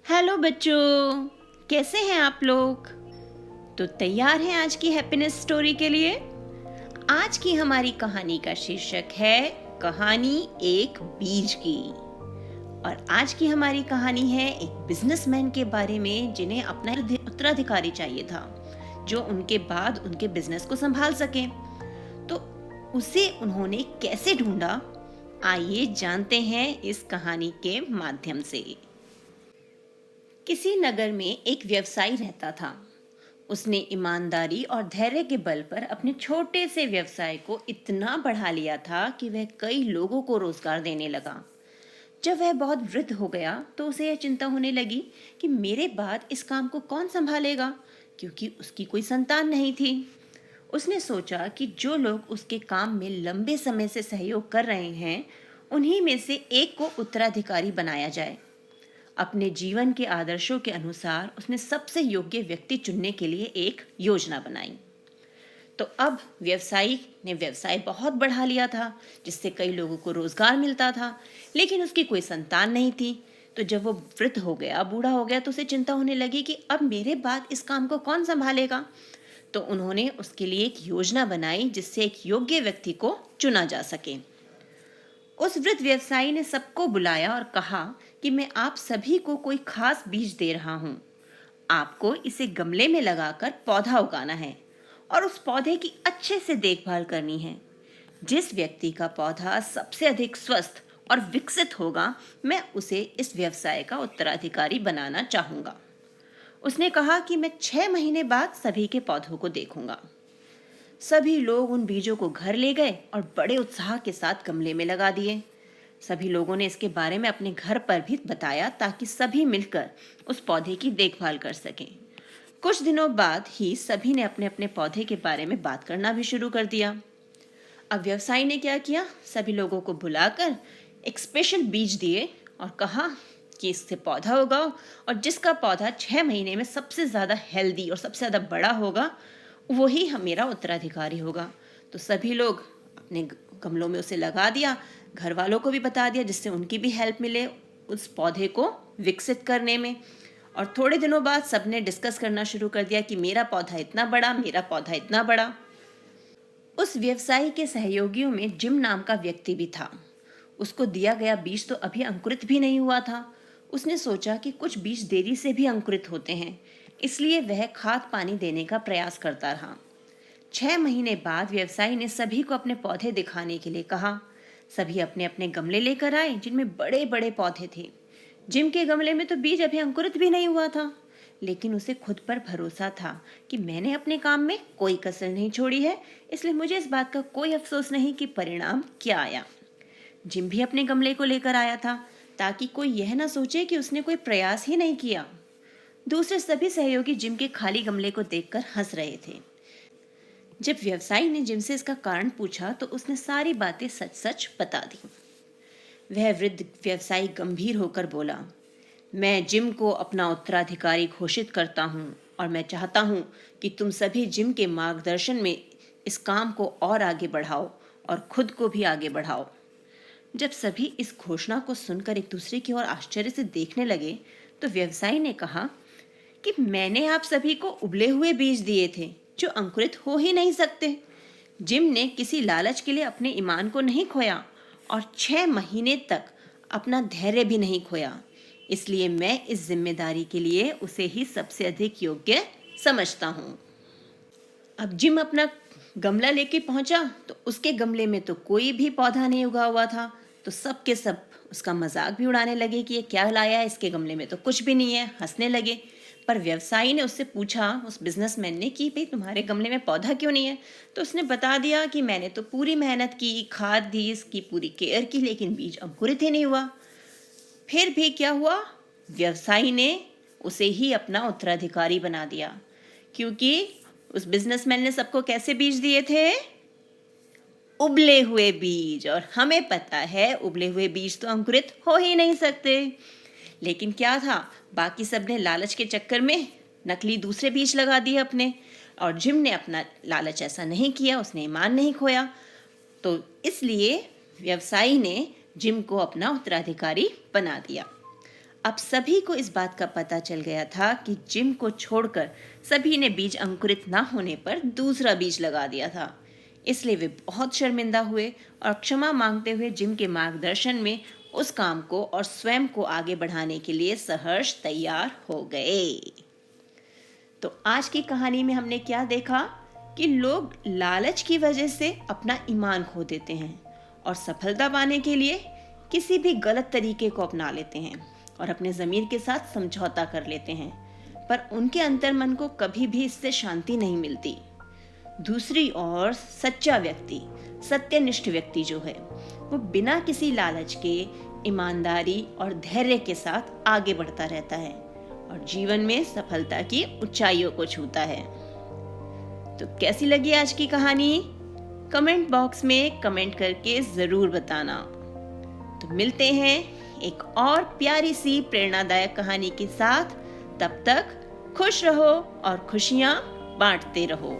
Hello बच्चों, कैसे हैं आप लोग? तो तैयार हैं आज की हैप्पीनेस स्टोरी के लिए? आज की हमारी कहानी का शीर्षक है कहानी एक बीज की। और आज की हमारी कहानी है एक बिजनेसमैन के बारे में जिन्हें अपना उत्तराधिकारी चाहिए था जो उनके बाद उनके बिजनेस को संभाल सके। तो उसे उन्होंने कैसे ढूंढा, आइए जानते हैं इस कहानी के माध्यम से। किसी नगर में एक व्यवसायी रहता था। उसने ईमानदारी और धैर्य के बल पर अपने छोटे से व्यवसाय को इतना बढ़ा लिया था कि वह कई लोगों को रोजगार देने लगा। जब वह बहुत वृद्ध हो गया तो उसे यह चिंता होने लगी कि मेरे बाद इस काम को कौन संभालेगा, क्योंकि उसकी कोई संतान नहीं थी। उसने सोचा कि जो लोग उसके काम में लंबे समय से सहयोग कर रहे हैं, उन्हीं में से एक को उत्तराधिकारी बनाया जाए। अपने जीवन के आदर्शों के अनुसार उसने सबसे योग्य व्यक्ति चुनने के लिए एक योजना बनाई। तो अब व्यवसायी ने व्यवसाय बहुत बढ़ा लिया था, जिससे कई लोगों को रोजगार मिलता था, लेकिन उसकी कोई संतान नहीं थी। तो जब वो वृद्ध हो गया, बूढ़ा हो गया, तो उसे चिंता होने लगी कि अब मेरे बाद इस काम को कौन संभालेगा। तो उन्होंने उसके लिए एक योजना बनाई जिससे एक योग्य व्यक्ति को चुना जा सके। उस वृद्ध व्यवसायी ने सबको बुलाया और कहा कि मैं आप सभी को कोई खास बीज दे रहा हूं। आपको इसे गमले में लगाकर पौधा उगाना है और उस पौधे की अच्छे से देखभाल करनी है। जिस व्यक्ति का पौधा सबसे अधिक स्वस्थ और विकसित होगा, मैं उसे इस व्यवसाय का उत्तराधिकारी बनाना चाहूंगा। उसने कहा कि मैं 6 महीने बाद सभी के पौधों को देखूंगा। सभी लोग उन बीजों को घर ले गए और बड़े उत्साह के साथ गमले में लगा दिए। सभी लोगों ने इसके बारे में अपने घर पर भी बताया ताकि सभी मिलकर उस पौधे की देखभाल कर सकें। कुछ दिनों बाद ही सभी ने अपने अपने पौधे के बारे में बात करना भी शुरू कर दिया। अब व्यवसायी ने क्या किया, सभी लोगों को बुलाकर एक स्पेशल बीज दिए और कहा कि इससे पौधा उगाओ, और जिसका पौधा 6 महीने में सबसे ज़्यादा हेल्दी और सबसे ज़्यादा बड़ा होगा, वही मेरा उत्तराधिकारी होगा। तो सभी लोग अपने गमलों में उसे लगा दिया, घर वालों को भी बता दिया, जिससे उनकी भी हेल्प मिले उस पौधे को विकसित करने में। और थोड़े दिनों बाद सबने डिस्कस करना शुरू कर दिया कि मेरा पौधा इतना बड़ा, मेरा पौधा इतना बड़ा। उस व्यवसायी के सहयोगियों में जिम नाम का व्यक्ति भी था। उसको दिया गया बीज तो अभी अंकुरित भी नहीं हुआ था। उसने सोचा कि कुछ बीज देरी से भी अंकुरित होते हैं, इसलिए वह खाद पानी देने का प्रयास करता रहा। 6 महीने बाद व्यवसायी ने सभी को अपने पौधे दिखाने के लिए कहा। सभी अपने अपने गमले लेकर आए जिनमें बड़े बड़े पौधे थे। जिम के गमले में तो बीज अभी अंकुरित भी नहीं हुआ था, लेकिन उसे खुद पर भरोसा था कि मैंने अपने काम में कोई कसर नहीं छोड़ी है, इसलिए मुझे इस बात का कोई अफसोस नहीं कि परिणाम क्या आया। जिम भी अपने गमले को लेकर आया था ताकि कोई यह ना सोचे कि उसने कोई प्रयास ही नहीं किया। दूसरे सभी सहयोगी जिम के खाली गमले को देखकर हंस रहे थे। जब व्यवसायी ने जिम से इसका कारण पूछा तो उसने सारी बातें सच सच बता दी। वह वृद्ध व्यवसायी गंभीर होकर बोला, मैं जिम को अपना उत्तराधिकारी घोषित करता हूँ और मैं चाहता हूँ कि तुम सभी जिम के मार्गदर्शन में इस काम को और आगे बढ़ाओ और खुद को भी आगे बढ़ाओ। जब सभी इस घोषणा को सुनकर एक दूसरे की ओर आश्चर्य से देखने लगे तो व्यवसायी ने कहा कि मैंने आप सभी को उबले हुए बीज दिए थे जो अंकुरित हो ही नहीं सकते। जिम ने किसी लालच के लिए अपने ईमान को नहीं खोया और 6 महीने तक अपना धैर्य भी नहीं खोया, इसलिए मैं इस जिम्मेदारी के लिए उसे ही सबसे अधिक योग्य समझता हूँ। अब जिम अपना गमला लेके पहुंचा तो उसके गमले में तो कोई भी पौधा नहीं उगा हुआ था। तो सब के सब उसका मजाक भी उड़ाने लगे कि ये क्या लाया है, इसके गमले में तो कुछ भी नहीं है, हंसने लगे। पर व्यवसायी ने उससे पूछा, उस बिजनेसमैन ने, कि भाई तुम्हारे गमले में पौधा क्यों नहीं है। तो उसने बता दिया कि मैंने तो पूरी मेहनत की, खाद दी, इसकी पूरी केयर की, लेकिन बीज अंकुरित ही नहीं हुआ। फिर भी क्या हुआ, व्यवसायी ने उसे ही अपना उत्तराधिकारी बना दिया, क्योंकि उस बिजनेसमैन ने सबको कैसे बीज दिए थे, उबले हुए बीज। और हमें पता है उबले हुए बीज तो अंकुरित हो ही नहीं सकते। लेकिन क्या था, बाकी सब ने लालच के चक्कर में नकली दूसरे बीज लगा दिए अपने, और जिम ने अपना लालच ऐसा नहीं किया, उसने ईमान नहीं खोया। तो इसलिए व्यवसायी ने जिम को अपना उत्तराधिकारी बना दिया। अब सभी को इस बात का पता चल गया था कि जिम को छोड़कर सभी ने बीज अंकुरित ना होने पर दूसरा बीज लगा दिया था। इसलिए वे बहुत शर्मिंदा हुए और क्षमा मांगते हुए जिम के मार्गदर्शन में उस काम को और स्वयं को आगे बढ़ाने के लिए सहर्ष तैयार हो गए। तो आज की कहानी में हमने क्या देखा कि लोग लालच की वजह से अपना ईमान खो देते हैं और सफलता पाने के लिए किसी भी गलत तरीके को अपना लेते हैं और अपने ज़मीर के साथ समझौता कर लेते हैं, पर उनके अंतर्मन को कभी भी इससे शांति नहीं मिलती। दूसरी ओर सच्चा व्यक्ति, सत्यनिष्ठ व्यक्ति जो है, वो बिना किसी लालच के ईमानदारी और धैर्य के साथ आगे बढ़ता रहता है और जीवन में सफलता की ऊंचाइयों को छूता है। तो कैसी लगी आज की कहानी? कमेंट बॉक्स में कमेंट करके जरूर बताना। तो मिलते हैं एक और प्यारी सी प्रेरणादायक कहानी के साथ। तब तक खुश रहो और खुशियां बांटते रहो।